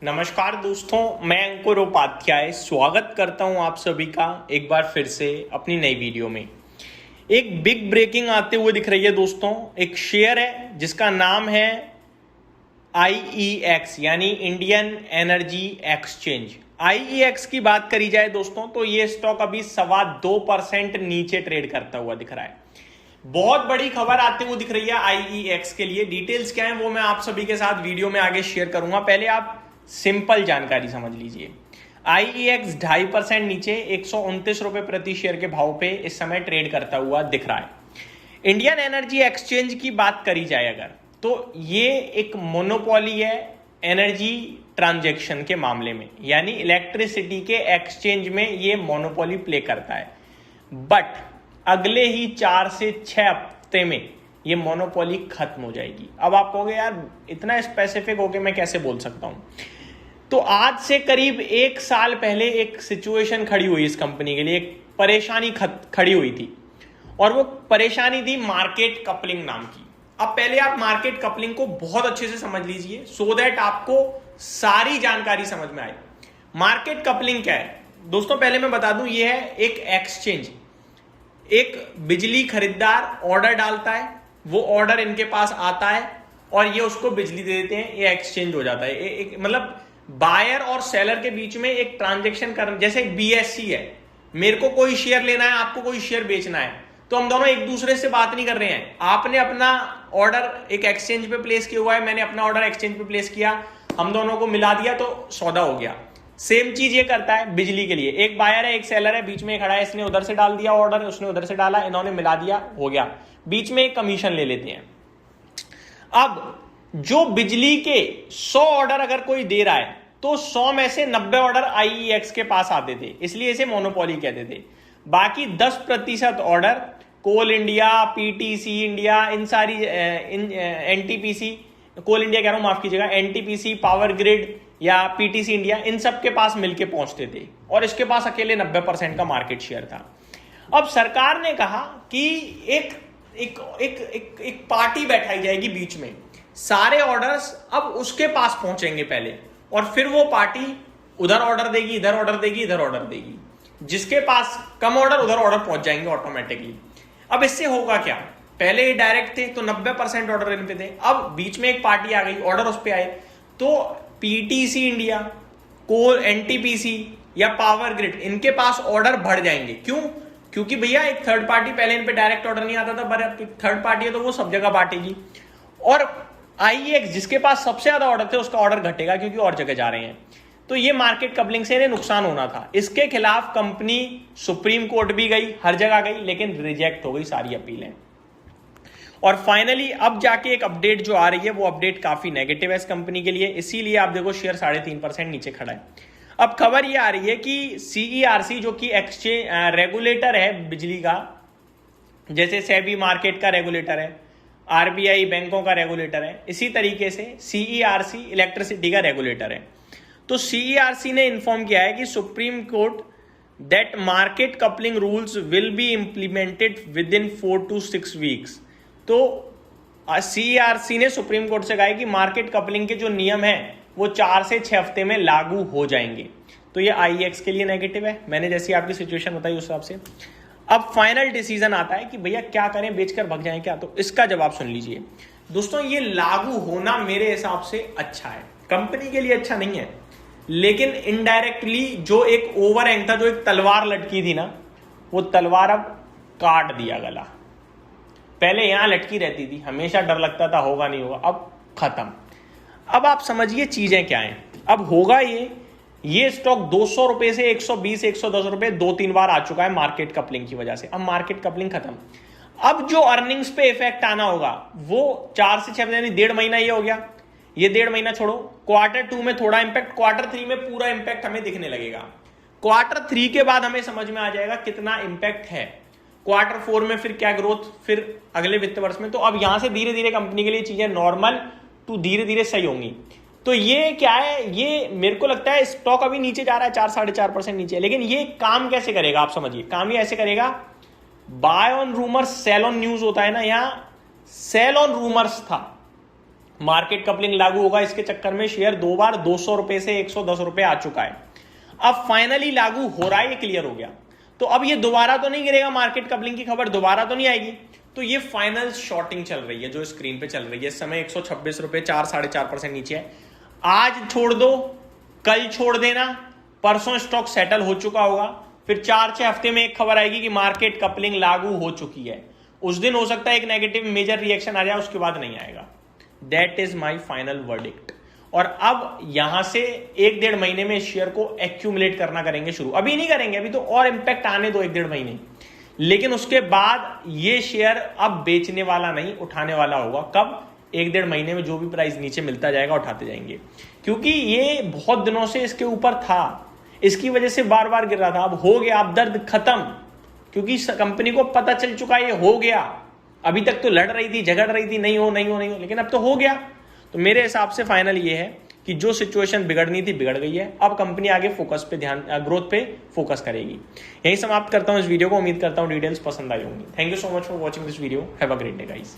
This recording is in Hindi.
नमस्कार दोस्तों, मैं अंकुर उपाध्याय स्वागत करता हूं आप सभी का एक बार फिर से अपनी नई वीडियो में। एक बिग ब्रेकिंग आते हुए दिख रही है दोस्तों। एक शेयर है जिसका नाम है IEX यानी इंडियन एनर्जी एक्सचेंज। IEX की बात करी जाए दोस्तों तो ये स्टॉक अभी 2.25% नीचे ट्रेड करता हुआ दिख रहा है। बहुत बड़ी खबर आते हुए दिख रही है IEX के लिए। डिटेल्स क्या है वो मैं आप सभी के साथ वीडियो में आगे शेयर करूंगा। पहले आप सिंपल जानकारी समझ लीजिए। IEX 2.5% नीचे 129 रुपए प्रति शेयर के भाव पे इस समय ट्रेड करता हुआ दिख रहा है। इंडियन एनर्जी एक्सचेंज की बात करी जाए अगर तो ये एक मोनोपोली है एनर्जी ट्रांजैक्शन के मामले में, यानी इलेक्ट्रिसिटी के एक्सचेंज में ये मोनोपोली प्ले करता है। बट अगले ही 4 से 6 हफ्ते में ये मोनोपोली खत्म हो जाएगी। अब आप कहोगे यार इतना स्पेसिफिक होके मैं कैसे बोल सकता हूं। तो आज से करीब 1 साल पहले एक सिचुएशन खड़ी हुई इस कंपनी के लिए, एक परेशानी खड़ी हुई थी और वो परेशानी थी मार्केट कपलिंग नाम की। अब पहले आप मार्केट कपलिंग को बहुत अच्छे से समझ लीजिए सो दैट आपको सारी जानकारी समझ में आए। मार्केट कपलिंग क्या है दोस्तों, पहले मैं बता दूं, ये है एक एक्सचेंज। एक बिजली खरीदार ऑर्डर डालता है, वो ऑर्डर इनके पास आता है और ये उसको बिजली दे देते हैं, ये एक्सचेंज हो जाता है। एक मतलब बायर और सेलर के बीच में एक ट्रांजैक्शन कर, जैसे BSC है, मेरे को कोई शेयर लेना है, आपको कोई शेयर बेचना है, तो हम दोनों एक दूसरे से बात नहीं कर रहे हैं। आपने अपना ऑर्डर एक एक्सचेंज पे प्लेस किया हुआ है, मैंने अपना ऑर्डर एक्सचेंज पे प्लेस किया, हम दोनों को मिला दिया तो सौदा हो गया। सेम चीज ये करता है बिजली के लिए। एक बायर है, एक सेलर है, बीच में खड़ा है, इसने उधर से डाल दिया ऑर्डर, उसने उधर से डाला, इन्होंने मिला दिया, हो गया। बीच में एक कमीशन ले लेते हैं। अब जो बिजली के 100 ऑर्डर अगर कोई दे रहा है तो 100 में से 90 ऑर्डर IEX के पास आते थे, इसलिए इसे मोनोपोली कहते थे। बाकी 10% ऑर्डर कोल इंडिया, PTC इंडिया, इन सारी NTPC, कोल इंडिया कह रहा हूं, माफ कीजिएगा, NTPC, पावर ग्रिड या PTC इंडिया, इन सब के पास मिलके पहुंचते थे और इसके पास अकेले 90% का मार्केट शेयर था। अब सरकार ने कहा कि एक एक एक एक, एक पार्टी बैठाई जाएगी बीच में, सारे ऑर्डर्स अब उसके पास पहुंचेंगे पहले और फिर वो पार्टी उधर ऑर्डर देगी, इधर ऑर्डर देगी, इधर ऑर्डर देगी। जिसके पास कम ऑर्डर उधर ऑर्डर पहुंच जाएंगे ऑटोमेटिकली। अब इससे होगा क्या, पहले ये डायरेक्ट थे तो 90% ऑर्डर इन पे थे, अब बीच में एक पार्टी आ गई, ऑर्डर उस पे आए, तो PTC इंडिया, कोल, NTPC या पावर ग्रिड, इनके पास ऑर्डर बढ़ जाएंगे। क्यों? क्योंकि भैया एक थर्ड पार्टी, पहले इन पे डायरेक्ट ऑर्डर नहीं आता था, पर थर्ड पार्टी है तो वो सब जगह बांटेगी और IEX जिसके पास सबसे ज्यादा ऑर्डर थे उसका ऑर्डर घटेगा क्योंकि और जगह जा रहे हैं। तो ये मार्केट कपलिंग से इन्हें नुकसान होना था। इसके खिलाफ कंपनी सुप्रीम कोर्ट भी गई, हर जगह गई, लेकिन रिजेक्ट हो गई सारी अपीलें। और फाइनली अब जाके एक अपडेट जो आ रही है वो अपडेट काफी नेगेटिव है इस कंपनी के लिए, इसीलिए आप देखो शेयर 3.5% नीचे खड़ा है। अब खबर ये आ रही है कि CERC जो कि एक्सचेंज रेगुलेटर है बिजली का, जैसे सेबी मार्केट का रेगुलेटर है, RBI बैंकों का रेगुलेटर है, इसी तरीके से CERC इलेक्ट्रिसिटी का रेगुलेटर है। तो CERC ने इन्फॉर्म किया है कि supreme court that market coupling rules will be implemented with in 4 to 6 weeks. तो CERC ने सुप्रीम कोर्ट से कहा है कि मार्केट कपलिंग के जो नियम है वो 4 से 6 हफ्ते में लागू हो जाएंगे। तो ये IEX के लिए नेगेटिव है, मैंने जैसी आपकी सिचुएशन बताई उस हिसाब से। अब फाइनल डिसीजन आता है कि भैया क्या करें, बेचकर भाग जाएं क्या? तो इसका जवाब सुन लीजिए दोस्तों। ये लागू होना मेरे हिसाब से अच्छा है, कंपनी के लिए अच्छा नहीं है, लेकिन इनडायरेक्टली जो एक ओवरहैंग था, जो एक तलवार लटकी थी ना, वो तलवार अब काट दिया गला। पहले यहां लटकी रहती थी, हमेशा डर लगता था होगा नहीं होगा, अब खत्म। अब आप समझिए चीजें क्या हैं। अब होगा ये स्टॉक 200 रुपए से 120 110 रुपए 2-3 बार आ चुका है मार्केट कपलिंग की वजह से। अब मार्केट कपलिंग खत्म, अब जो अर्निंग्स पे इफेक्ट आना होगा वो 4 से 6 यानी 1.5 महीना ये हो गया। ये 1.5 महीना छोड़ो, Q2 में थोड़ा इंपैक्ट, Q3 में पूरा इंपैक्ट हमें दिखने लगेगा। Q3 के बाद हमें समझ में आ जाएगा कितना इंपैक्ट है, Q4 में फिर क्या ग्रोथ, फिर अगले वित्त वर्ष में। तो अब यहां से धीरे धीरे कंपनी के लिए चीजें नॉर्मल टू धीरे धीरे सही होंगी। तो ये क्या है, ये मेरे को लगता है स्टॉक अभी नीचे जा रहा है 4-4.5% नीचे, लेकिन ये काम कैसे करेगा आप समझिए। काम ये ऐसे करेगा, buy on rumours sell on news होता है ना, यहां सेल ऑन रूमर्स था, मार्केट कपलिंग लागू होगा, इसके चक्कर में शेयर 2 बार 200 रुपए से 110 रुपए आ चुका है। अब फाइनली लागू हो रहा है, ये क्लियर हो गया। तो अब ये दोबारा तो नहीं गिरेगा, मार्केट कपलिंग की खबर दोबारा तो नहीं आएगी। तो ये फाइनल शॉर्टिंग चल रही है जो स्क्रीन पे चल रही है इस समय 126 रुपए, 4-4.5% नीचे है। आज छोड़ दो, कल छोड़ देना, परसों स्टॉक सेटल हो चुका होगा, फिर 4-6 हफ्ते में एक खबर आएगी कि मार्केट कपलिंग लागू हो चुकी है। उस दिन हो सकता है एक नेगेटिव मेजर रिएक्शन आ जाए, उसके बाद नहीं आएगा। That is my final verdict. और अब यहां से 1-1.5 महीने में शेयर को एक्यूमुलेट करना करेंगे शुरू। अभी नहीं करेंगे, अभी तो और इंपैक्ट आने दो 1-1.5 महीने, लेकिन उसके बाद ये शेयर अब बेचने वाला नहीं, उठाने वाला होगा। कब? 1-1.5 महीने में जो भी प्राइस नीचे मिलता जाएगा उठाते जाएंगे, क्योंकि ये बहुत दिनों से इसके ऊपर था, इसकी वजह से बार बार गिर रहा था। अब हो गया, अब दर्द खत्म, क्योंकि कंपनी को पता चल चुका है ये हो गया। अभी तक तो लड़ रही थी, झगड़ रही थी, नहीं हो, लेकिन अब तो हो गया। तो मेरे हिसाब से फाइनल ये है कि जो सिचुएशन बिगड़नी थी बिगड़ गई है। अब कंपनी आगे फोकस पे ग्रोथ पे फोकस करेगी। यही समाप्त करता हूं इस वीडियो को। उम्मीद करता हूं डिटेल्स पसंद आई होंगी। Thank you so much for watching this video. Have a great day guys.